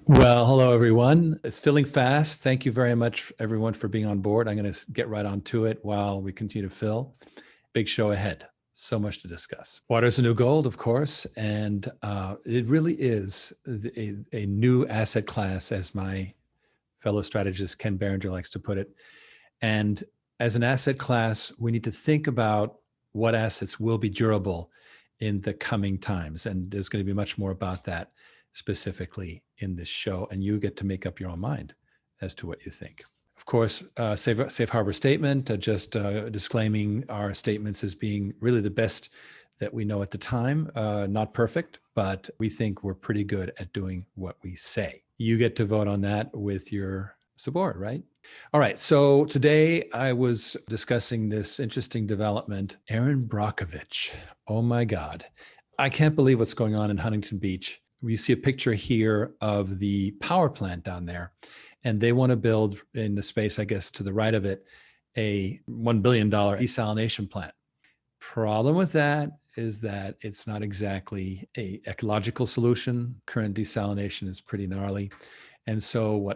Well, hello, everyone. It's filling fast. Thank you very much, everyone, for being on board. I'm going to get right on to it while we continue to fill. Big show ahead. So much to discuss. Water is the new gold, of course, and it really is a new asset class, as my fellow strategist Ken Berenger likes to put it. And as an asset class, we need to think about what assets will be durable in the coming times. And there's going to be much more about that specifically in this show. And you get to make up your own mind as to what you think. Of course, safe harbor statement, just disclaiming our statements as being really the best that we know at the time. Not perfect, but we think we're pretty good at doing what we say. You get to vote on that with your support, right? All right. So today I was discussing this interesting development. Erin Brockovich. Oh my God. I can't believe what's going on in Huntington Beach. You see a picture here of the power plant down there, and they want to build in the space, I guess, to the right of it, a $1 billion desalination plant. Problem with that is that it's not exactly an ecological solution. Current desalination is pretty gnarly. And so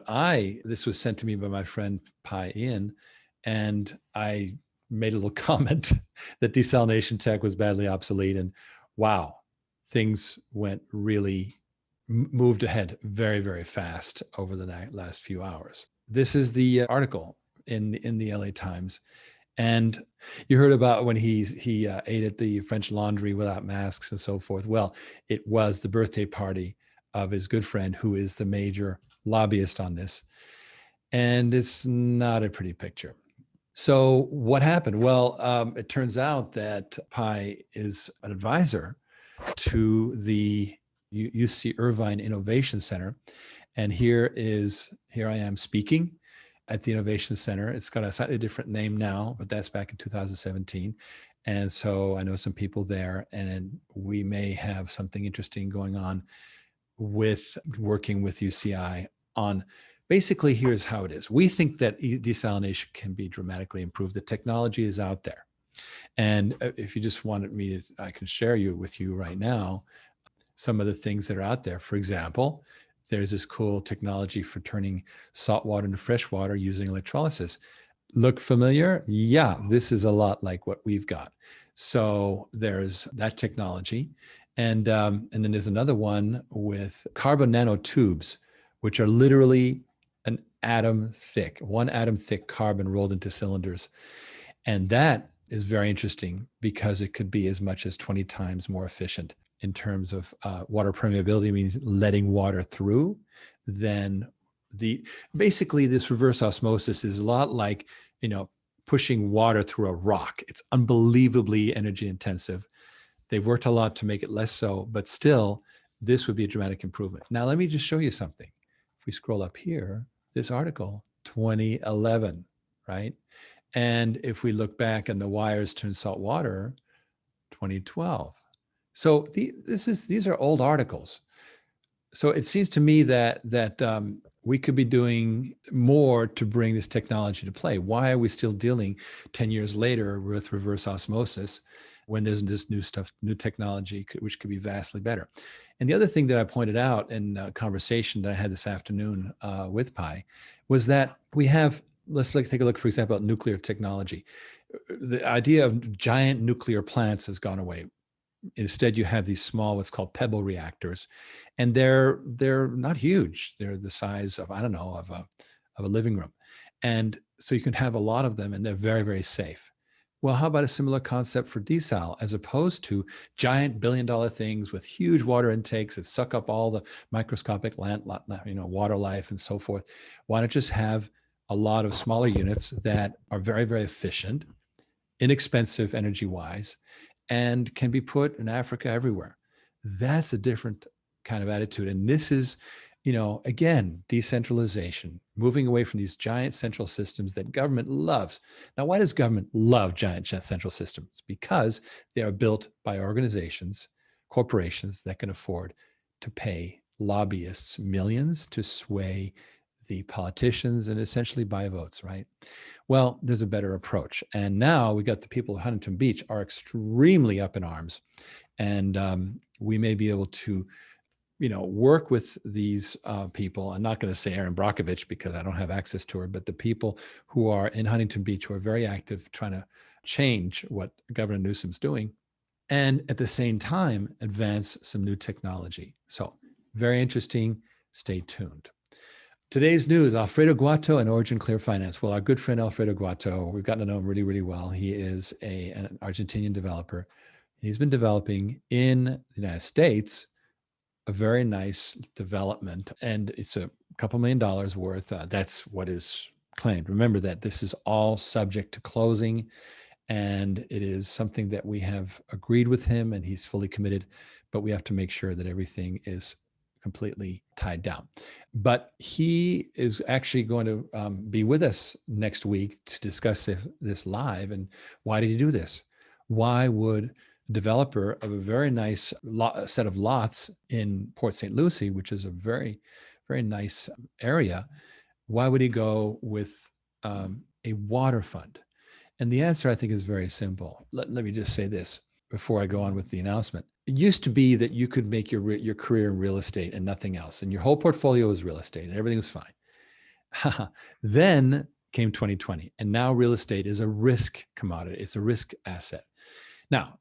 this was sent to me by my friend Pi In, and I made a little comment that desalination tech was badly obsolete. And wow, things moved ahead very, very fast over the last few hours. This is the article in the LA Times. And you heard about when he ate at the French Laundry without masks and so forth. Well, it was the birthday party of his good friend, who is the major lobbyist on this. And it's not a pretty picture. So what happened? Well, it turns out that Pi is an advisor to the UC Irvine Innovation Center. And here I am speaking at the Innovation Center. It's got a slightly different name now, but that's back in 2017. And so I know some people there, and we may have something interesting going on with working with UCI on basically, here's how it is. We think that desalination can be dramatically improved. The technology is out there. And if you just wanted me to, I can share with you right now some of the things that are out there. For example, there's this cool technology for turning salt water into fresh water using electrolysis. Look familiar? Yeah, this is a lot like what we've got. So there's that technology. And then there's another one with carbon nanotubes, which are literally an atom thick, 1 atom thick carbon rolled into cylinders. And that is very interesting because it could be as much as 20 times more efficient in terms of water permeability, means letting water through. Then basically this reverse osmosis is a lot like, pushing water through a rock. It's unbelievably energy intensive. They've worked a lot to make it less so, but still, this would be a dramatic improvement. Now, let me just show you something. If we scroll up here, this article, 2011, right? And if we look back and the wires turn salt water, 2012. So these are old articles. So it seems to me that we could be doing more to bring this technology to play. Why are we still dealing 10 years later with reverse osmosis when there's this new technology, which could be vastly better? And the other thing that I pointed out in a conversation that I had this afternoon with Pi was that we have, take a look, for example, at nuclear technology. The idea of giant nuclear plants has gone away. Instead, you have these small, what's called pebble reactors, and they're not huge. They're the size of, I don't know, of a living room. And so you can have a lot of them, and they're very, very safe. Well, how about a similar concept for desal, as opposed to giant billion-dollar things with huge water intakes that suck up all the microscopic water life and so forth? Why not just have a lot of smaller units that are very, very efficient, inexpensive energy-wise, and can be put in Africa everywhere? That's a different kind of attitude. And this is, again, decentralization, moving away from these giant central systems that government loves. Now, why does government love giant central systems? Because they are built by organizations, corporations that can afford to pay lobbyists millions to sway the politicians and essentially buy votes, right? Well, there's a better approach. And now we got the people of Huntington Beach are extremely up in arms. And we may be able to work with these people. I'm not going to say Erin Brockovich because I don't have access to her, but the people who are in Huntington Beach who are very active trying to change what Governor Newsom's doing, and at the same time advance some new technology. So very interesting. Stay tuned. Today's news, Alfredo Guato and OriginClear Finance. Well, our good friend Alfredo Guato, we've gotten to know him really, really well. He is an Argentinian developer. He's been developing in the United States a very nice development, and it's a couple $1 million worth. That's what is claimed. Remember that this is all subject to closing, and it is something that we have agreed with him, and he's fully committed, but we have to make sure that everything is completely tied down. But he is actually going to be with us next week to discuss this live. And why did he do this? Why would a developer of a very nice set of lots in Port St. Lucie, which is a very, very nice area, why would he go with a water fund? And the answer, I think, is very simple. Let me just say this before I go on with the announcement. It used to be that you could make your career in real estate and nothing else, and your whole portfolio was real estate and everything was fine. Then came 2020, and now real estate is a risk commodity. It's a risk asset. Now,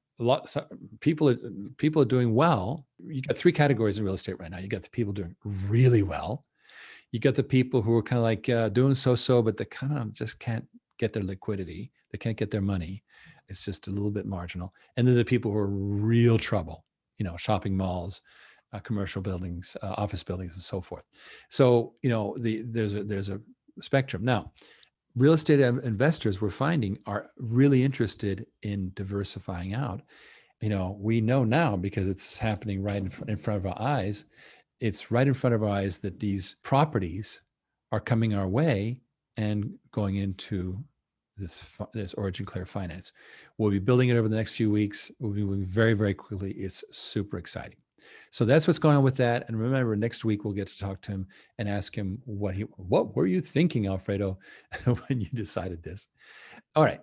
people are doing well. You got three categories in real estate right now. You got the people doing really well. You got the people who are kind of like doing so, but they kind of just can't get their liquidity. They can't get their money. It's just a little bit marginal. And then the people who are real trouble, shopping malls, commercial buildings, office buildings, and so forth. So, there's a spectrum. Now, real estate investors, we're finding, are really interested in diversifying out. We know now because it's happening right in front of our eyes. It's right in front of our eyes that these properties are coming our way and going into this OriginClear Finance. We'll be building it over the next few weeks. We'll be moving very, very quickly. It's super exciting. So that's what's going on with that. And remember, next week we'll get to talk to him and ask him what were you thinking, Alfredo, when you decided this? All right.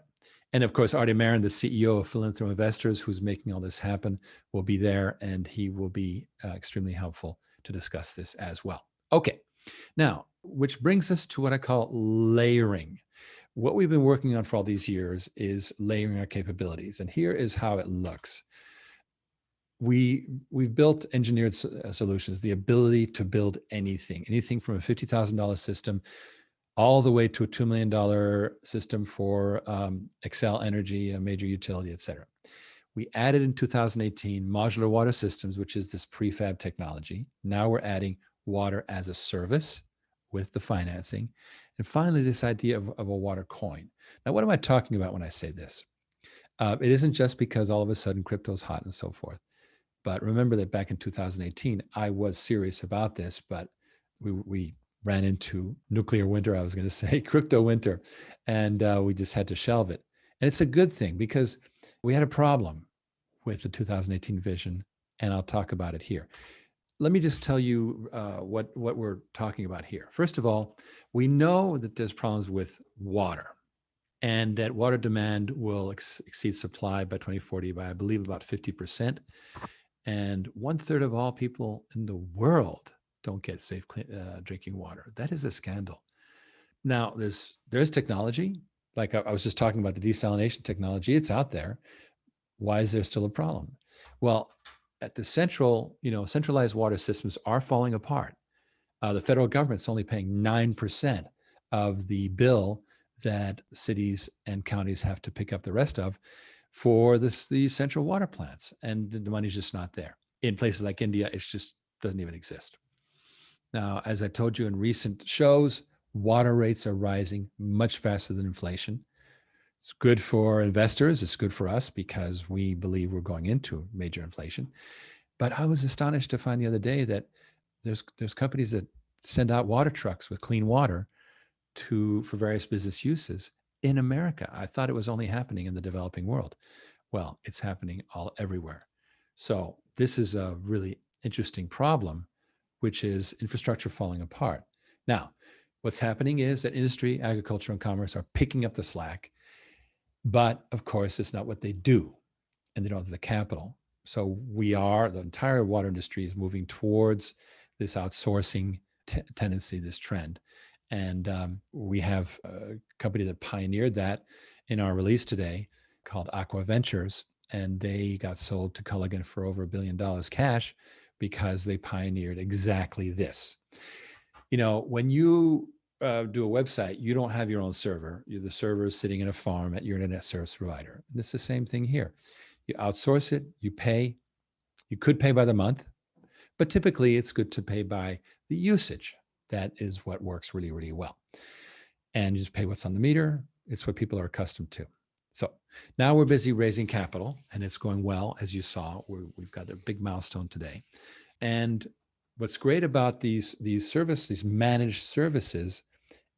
And of course, Artie Marin, the CEO of Philanthro Investors, who's making all this happen, will be there, and he will be extremely helpful to discuss this as well. Okay. Now, which brings us to what I call layering. What we've been working on for all these years is layering our capabilities. And here is how it looks. We've built engineered solutions, the ability to build anything from a $50,000 system all the way to a $2 million system for Xcel Energy, a major utility, et cetera. We added in 2018 modular water systems, which is this prefab technology. Now we're adding water as a service with the financing. And finally, this idea of a water coin. Now, what am I talking about when I say this? It isn't just because all of a sudden crypto is hot and so forth. But remember that back in 2018, I was serious about this, but we ran into nuclear winter, I was going to say crypto winter, and we just had to shelve it. And it's a good thing because we had a problem with the 2018 vision, and I'll talk about it here. Let me just tell you what we're talking about here. First of all, we know that there's problems with water, and that water demand will exceed supply by 2040 by, I believe, about 50%. And 1/3 of all people in the world don't get safe drinking water. That is a scandal. Now, there's technology. Like I was just talking about the desalination technology. It's out there. Why is there still a problem? Well, at the centralized water systems are falling apart. The federal government's only paying 9% of the bill that cities and counties have to pick up the rest of for these central water plants. And the money's just not there. In places like India, it just doesn't even exist. Now, as I told you in recent shows, water rates are rising much faster than inflation. It's good for investors. It's good for us because we believe we're going into major inflation. But I was astonished to find the other day that there's companies that send out water trucks with clean water for various business uses in America. I thought it was only happening in the developing world. Well, it's happening everywhere. So this is a really interesting problem, which is infrastructure falling apart. Now, what's happening is that industry, agriculture, and commerce are picking up the slack. But of course, it's not what they do, and they don't have the capital. So the entire water industry is moving towards this outsourcing tendency, this trend. And we have a company that pioneered that in our release today called Aqua Ventures. And they got sold to Culligan for over $1 billion cash because they pioneered exactly this. When you do a website, you don't have your own server. The server is sitting in a farm at your internet service provider. And it's the same thing here. You outsource it, you pay. You could pay by the month, but typically it's good to pay by the usage. That is what works really, really well. And you just pay what's on the meter. It's what people are accustomed to. So now we're busy raising capital, and it's going well. As you saw, we've got a big milestone today. And what's great about these managed services,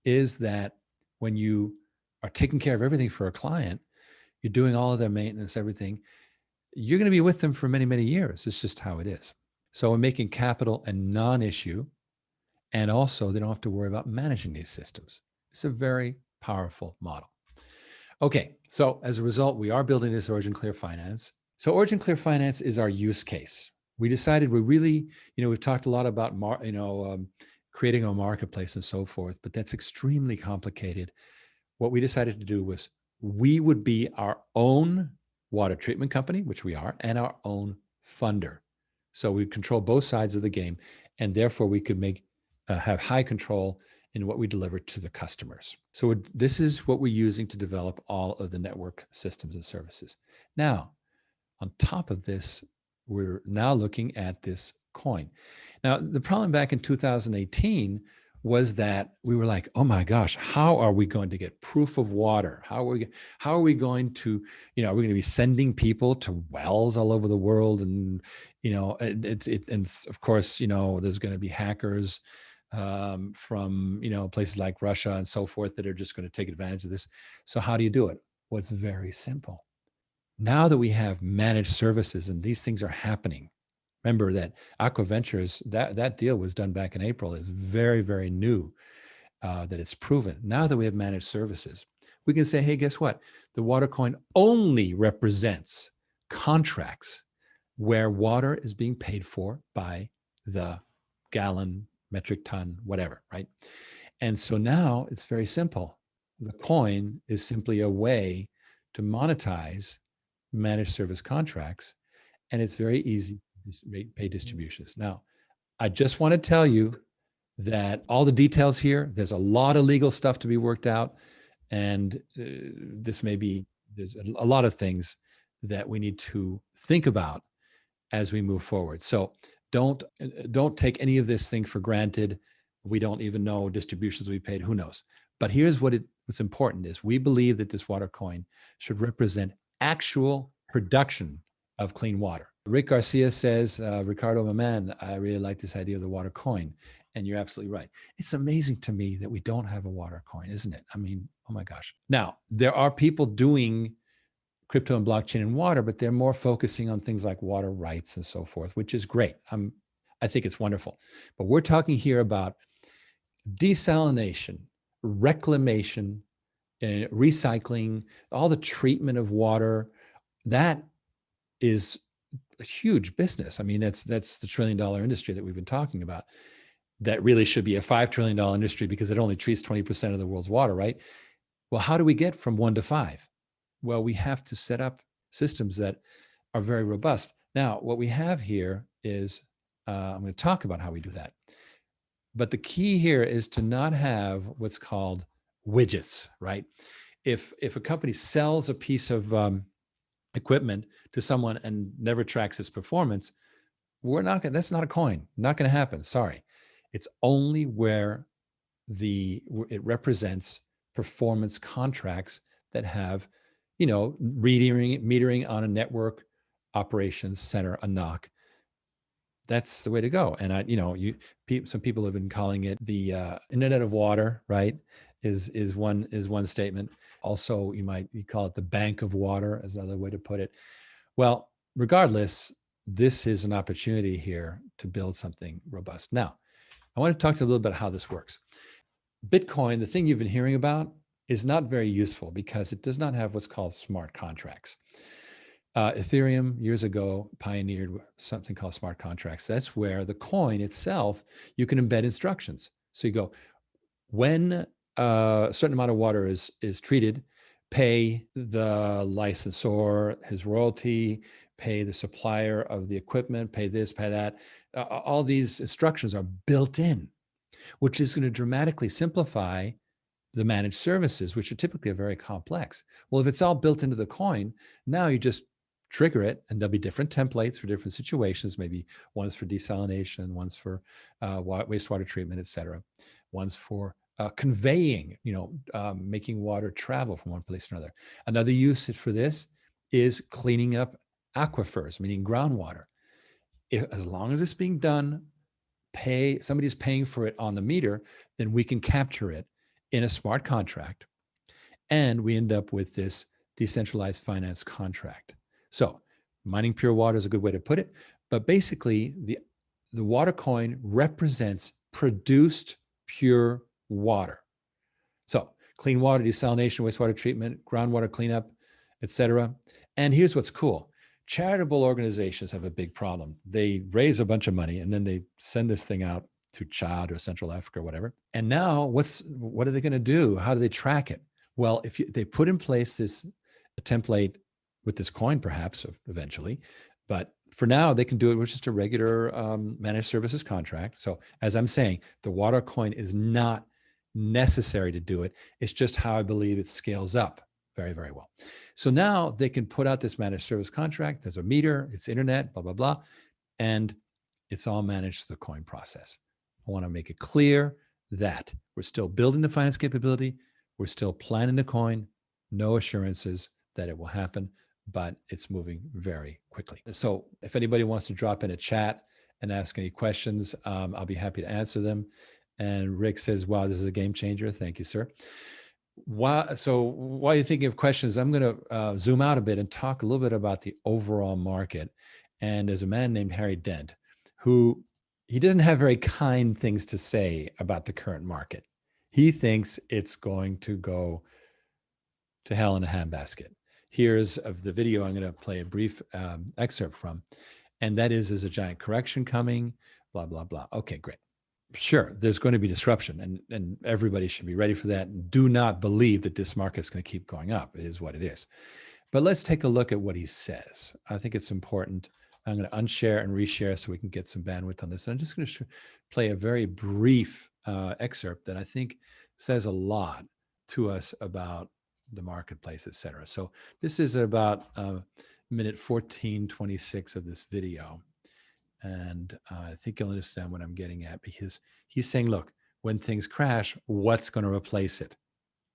is that when you are taking care of everything for a client, you're doing all of their maintenance, everything, you're going to be with them for many, many years. It's just how it is. So we're making capital a non-issue, and also they don't have to worry about managing these systems. It's a very powerful model. Okay, so as a result, we are building this OriginClear Finance. So OriginClear Finance is our use case. We decided we really, we've talked a lot about, creating a marketplace and so forth, but that's extremely complicated. What we decided to do was we would be our own water treatment company, which we are, and our own funder. So we control both sides of the game, and therefore we could have high control in what we deliver to the customers. So this is what we're using to develop all of the network systems and services. Now, on top of this, we're now looking at this coin. Now, the problem back in 2018 was that we were like, oh my gosh, how are we going to get proof of water? How are we going to, are we going to be sending people to wells all over the world? And, and of course, there's going to be hackers from, places like Russia and so forth that are just going to take advantage of this. So how do you do it? Well, it's very simple. Now that we have managed services and these things are happening, remember that Aqua Ventures, that deal was done back in April. It's very, very new that it's proven. Now that we have managed services, we can say, hey, guess what? The water coin only represents contracts where water is being paid for by the gallon, metric ton, whatever, right? And so now it's very simple. The coin is simply a way to monetize managed service contracts, and it's very easy to pay distributions. Now, I just want to tell you that all the details here, there's a lot of legal stuff to be worked out, and there's a lot of things that we need to think about as we move forward. So don't take any of this thing for granted. We don't even know distributions we paid. Who knows? But here's what's important is we believe that this water coin should represent actual production of clean water. Rick Garcia says, Ricardo, my man, I really like this idea of the water coin. And you're absolutely right. It's amazing to me that we don't have a water coin, isn't it? I mean, oh my gosh. Now, there are people doing crypto and blockchain and water, but they're more focusing on things like water rights and so forth, which is great. I think it's wonderful. But we're talking here about desalination, reclamation, recycling, all the treatment of water. That is a huge business. I mean, that's the $1 trillion industry that we've been talking about. That really should be a $5 trillion industry because it only treats 20% of the world's water, right? Well, how do we get from 1 to 5? Well, we have to set up systems that are very robust. Now, what we have here is, I'm going to talk about how we do that. But the key here is to not have what's called widgets, right? If a company sells a piece of equipment to someone and never tracks its performance, that's not a coin. Not going to happen. Sorry. It's only where it represents performance contracts that have, metering on a network operations center, a NOC. That's the way to go. And some people have been calling it the Internet of Water, right? Is one statement. Also, you call it the bank of water, as another way to put it. Well, regardless, this is an opportunity here to build something robust. Now, I want to talk to you a little bit about how this works. Bitcoin, the thing you've been hearing about, is not very useful because it does not have what's called smart contracts. Ethereum years ago pioneered something called smart contracts. That's where the coin itself, you can embed instructions. So you go, when a certain amount of water is treated, pay the licensor his royalty, pay the supplier of the equipment, pay this, pay that. All these instructions are built in, which is going to dramatically simplify the managed services, which are typically very complex. Well, if it's all built into the coin, now you just trigger it, and there'll be different templates for different situations. Maybe one's for desalination, one's for wastewater treatment, et cetera. One's for conveying, making water travel from one place to another. Another use for this is cleaning up aquifers, meaning groundwater. As long as it's being done, somebody's paying for it on the meter, then we can capture it in a smart contract, and we end up with this decentralized finance contract. So mining pure water is a good way to put it, but basically the water coin represents produced pure water. So clean water, desalination, wastewater treatment, groundwater cleanup, etc. And here's what's cool. Charitable organizations have a big problem. They raise a bunch of money and then they send this thing out to Chad or Central Africa or whatever. And now what are they going to do? How do they track it? Well, if they put in place this template with this coin, perhaps eventually, but for now they can do it with just a regular managed services contract. So as I'm saying, the water coin is not necessary to do it. It's just how I believe it scales up very, very well. So now they can put out this managed service contract. There's a meter, it's internet, blah, blah, blah. And it's all managed through the coin process. I want to make it clear that we're still building the finance capability. We're still planning the coin. No assurances that it will happen, but it's moving very quickly. So if anybody wants to drop in a chat and ask any questions, I'll be happy to answer them. And Rick says, wow, this is a game changer. Thank you, sir. So while you're thinking of questions, I'm going to zoom out a bit and talk a little bit about the overall market. And there's a man named Harry Dent who he doesn't have very kind things to say about the current market. He thinks it's going to go to hell in a handbasket. Here's of the video I'm going to play a brief excerpt from. And that is, there's a giant correction coming, blah, blah, blah. Okay, great. Sure, there's going to be disruption and everybody should be ready for that. Do not believe that this market's going to keep going up. It is what it is. But let's take a look at what he says. I think it's important. I'm going to unshare and reshare so we can get some bandwidth on this. And I'm just going to play a very brief excerpt that I think says a lot to us about the marketplace, et cetera. So this is about minute 14:26 of this video. And I think you'll understand what I'm getting at, because he's saying, look, when things crash, what's going to replace it?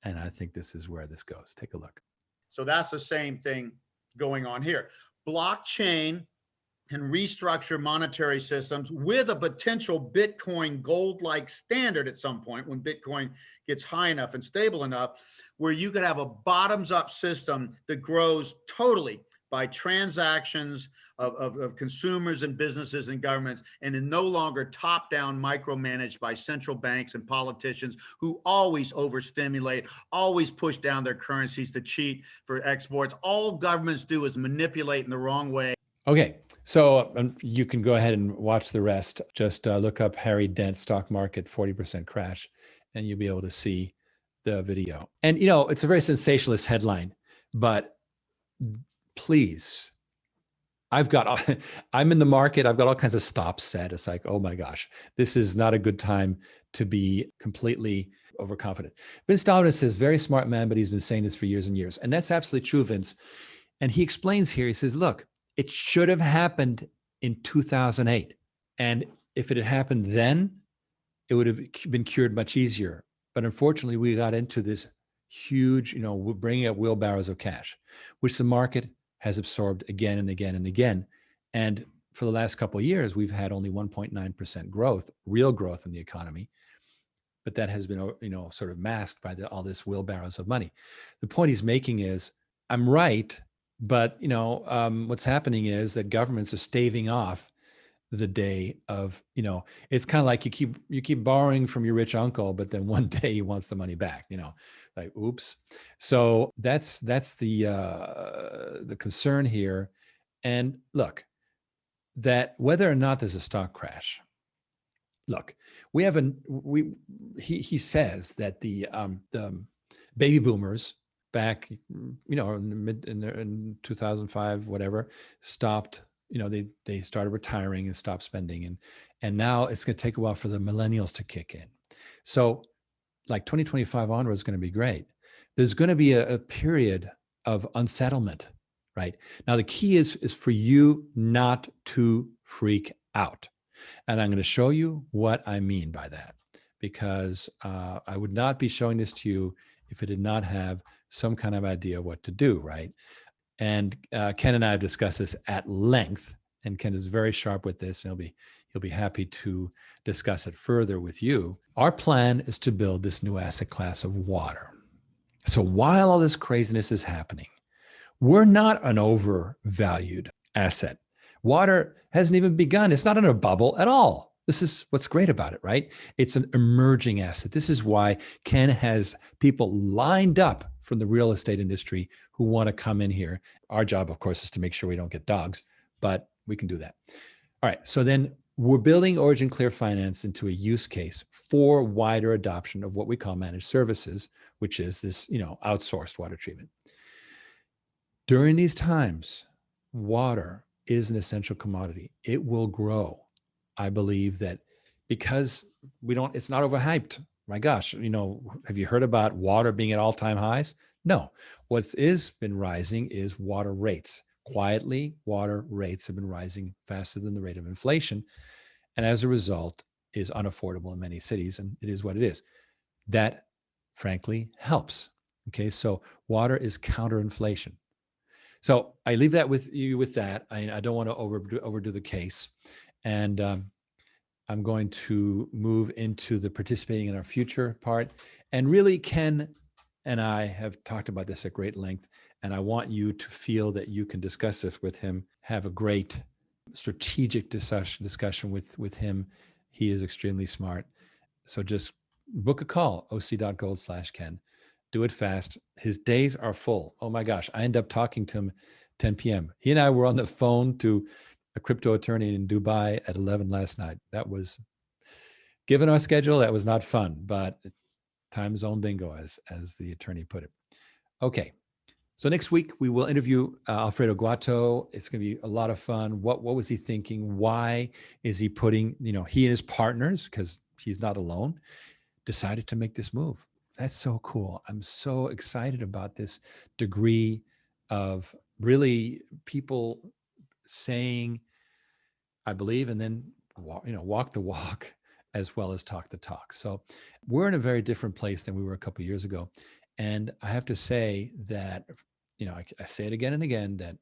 And I think this is where this goes. Take a look. So that's the same thing going on here. Blockchain can restructure monetary systems with a potential Bitcoin gold-like standard at some point when Bitcoin gets high enough and stable enough, where you could have a bottoms-up system that grows totally by transactions of consumers and businesses and governments, and is no longer top-down micromanaged by central banks and politicians who always overstimulate, always push down their currencies to cheat for exports. All governments do is manipulate in the wrong way. Okay, so you can go ahead and watch the rest. Just look up Harry Dent stock market 40% crash, and you'll be able to see the video. And it's a very sensationalist headline, but please, I'm in the market. I've got all kinds of stops set. It's like, oh my gosh, this is not a good time to be completely overconfident. Vince Dominus is a very smart man, but he's been saying this for years and years. And that's absolutely true, Vince. And he explains here, he says, look, it should have happened in 2008. And if it had happened then, it would have been cured much easier. But unfortunately, we got into this huge, bringing up wheelbarrows of cash, which the market has absorbed again and again and again. And for the last couple of years, we've had only 1.9% growth, real growth in the economy. But that has been, sort of masked by all this wheelbarrows of money. The point he's making is, I'm right, but what's happening is that governments are staving off the day of, it's kind of like you keep borrowing from your rich uncle, but then one day he wants the money back, like, oops. So that's the concern here. And look, that whether or not there's a stock crash, look, he says that the baby boomers back, in 2005, whatever, stopped, they started retiring and stopped spending. And now it's going to take a while for the millennials to kick in. So like 2025 onwards is going to be great. There's going to be a period of unsettlement, right? Now, the key is for you not to freak out. And I'm going to show you what I mean by that, because I would not be showing this to you if I did not have some kind of idea what to do, right? And Ken and I have discussed this at length, and Ken is very sharp with this, and he'll be happy to discuss it further with you. Our plan is to build this new asset class of water. So while all this craziness is happening, we're not an overvalued asset. Water hasn't even begun. It's not in a bubble at all. This is what's great about it, right? It's an emerging asset. This is why Ken has people lined up from the real estate industry who want to come in here. Our job, of course, is to make sure we don't get dogs, but we can do that. All right. So then we're building OriginClear Finance into a use case for wider adoption of what we call managed services, which is this, outsourced water treatment. During these times, water is an essential commodity. It will grow. I believe that because it's not overhyped. My gosh, have you heard about water being at all-time highs? No. What is been rising is water rates. Quietly, water rates have been rising faster than the rate of inflation. And as a result, is unaffordable in many cities. And it is what it is. That, frankly, helps. Okay, so water is counterinflation. So I leave that with you with that. I don't want to overdo the case. And I'm going to move into the participating in our future part. And really, Ken and I have talked about this at great length. And I want you to feel that you can discuss this with him, have a great strategic discussion with him. He is extremely smart. So just book a call, oc.gold/Ken. Do it fast. His days are full. Oh my gosh. I end up talking to him 10 p.m. He and I were on the phone to a crypto attorney in Dubai at 11 last night. That was, given our schedule, that was not fun, but time zone bingo, as the attorney put it. Okay. So next week we will interview Alfredo Guato. It's going to be a lot of fun. What was he thinking? Why is he putting, he and his partners, because he's not alone, decided to make this move? That's so cool. I'm so excited about this degree of really people saying, I believe, and then walk the walk as well as talk the talk. So we're in a very different place than we were a couple of years ago. And I have to say that, I say it again and again, that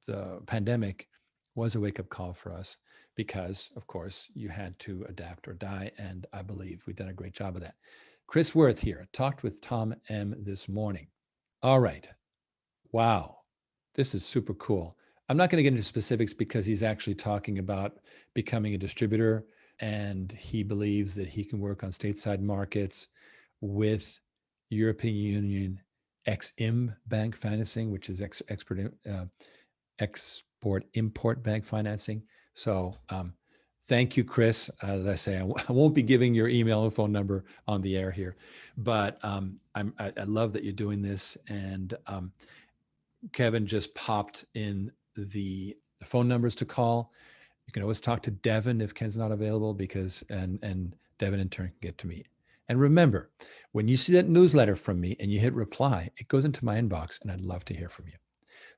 the pandemic was a wake-up call for us because, of course, you had to adapt or die. And I believe we've done a great job of that. Chris Worth here, talked with Tom M. this morning. All right. Wow. This is super cool. I'm not going to get into specifics because he's actually talking about becoming a distributor, and he believes that he can work on stateside markets with European Union Ex-Im bank financing, which is export-import bank financing. So thank you, Chris. As I say, I won't be giving your email and phone number on the air here, but I love that you're doing this. And Kevin just popped in the phone numbers to call. You can always talk to Devin if Ken's not available, because and Devin in turn can get to me. And remember, when you see that newsletter from me and you hit reply, it goes into my inbox, and I'd love to hear from you.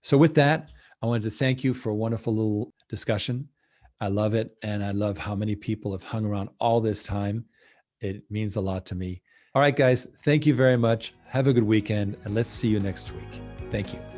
So with that, I wanted to thank you for a wonderful little discussion. I love it. And I love how many people have hung around all this time. It means a lot to me. All right, guys, thank you very much. Have a good weekend, and let's see you next week. Thank you.